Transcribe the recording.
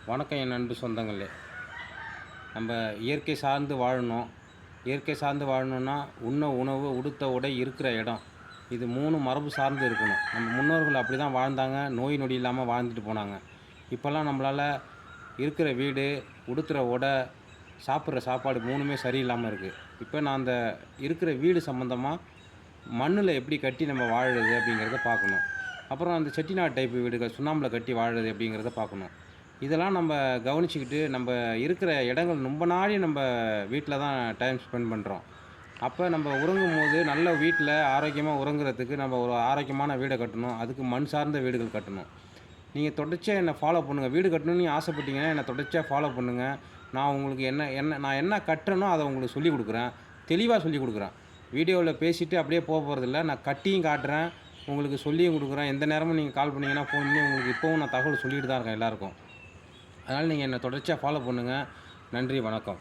வணக்கம் என் அன்பு சொந்தங்களே. நம்ம இயற்கை சார்ந்து வாழணும். இயற்கை சார்ந்து வாழணுன்னா, உண்ண உணவு, உடுத்த உடை, இருக்கிற இடம். இது 3 மரபு சார்ந்து இருக்கணும். நம்ம முன்னோர்கள் அப்படி தான் வாழ்ந்தாங்க. நோய் நொடி இல்லாம வாழ்ந்துட்டு போனாங்க. இப்போலாம் நம்மளால இருக்கிற வீடு, உடுத்துற உடை, சாப்பிட்ற சாப்பாடு 3மே சரியில்லாம இருக்கு. இப்போ நான் அந்த இருக்கிற வீடு சம்மந்தமா மண்ணுல எப்படி கட்டி நம்ம வாழுறது அப்படிங்கிறத பார்க்கணும். அப்புறம் அந்த செட்டிநாடு டைப் வீடுகள் சுண்ணாம்புல கட்டி வாழுறது எப்படிங்கிறத பார்க்கணும். இதெல்லாம் நம்ம கவனிச்சுக்கிட்டு, நம்ம இருக்கிற இடங்கள் ரொம்ப நாழி நம்ம வீட்ல தான் டைம் ஸ்பெண்ட் பண்றோம். அப்ப நம்ம உறங்கும்போது நல்ல வீட்ல ஆரோக்கியமா உறங்குறதுக்கு நம்ம ஒரு ஆரோக்கியமான வீட கட்டணும். அதுக்கு மண் சார்ந்த வீடுகள் கட்டணும். நீங்க தொடர்ச்சியா என்ன ஃபாலோ பண்ணுங்க. வீடு கட்டணும்னு நீங்க ஆசைப்பட்டீங்கன்னா, என்ன தொடர்ச்சியா ஃபாலோ பண்ணுங்க. நான் உங்களுக்கு நான் என்ன கட்டுறேனோ அத உங்களுக்கு சொல்லிக் குடுக்குறேன். தெளிவா சொல்லிக் குடுக்குறேன். வீடியோல பேசிட்டு அப்படியே போறதில்ல. நான் கட்டியும் காட்டுறேன். உங்களுக்கு சொல்லியும் குடுக்குறேன். எந்த நேரமும் நீங்க கால் பண்ணீங்கன்னா, ஃபோன் பண்ணி உங்களுக்கு இப்பவும் நான் தகவல் சொல்லிட்டு தான் இருக்கேன் எல்லாருக்கும். அதனால நீங்க என்ன தொடர்ச்சியா ஃபாலோ பண்ணுங்க. நன்றி, வணக்கம்.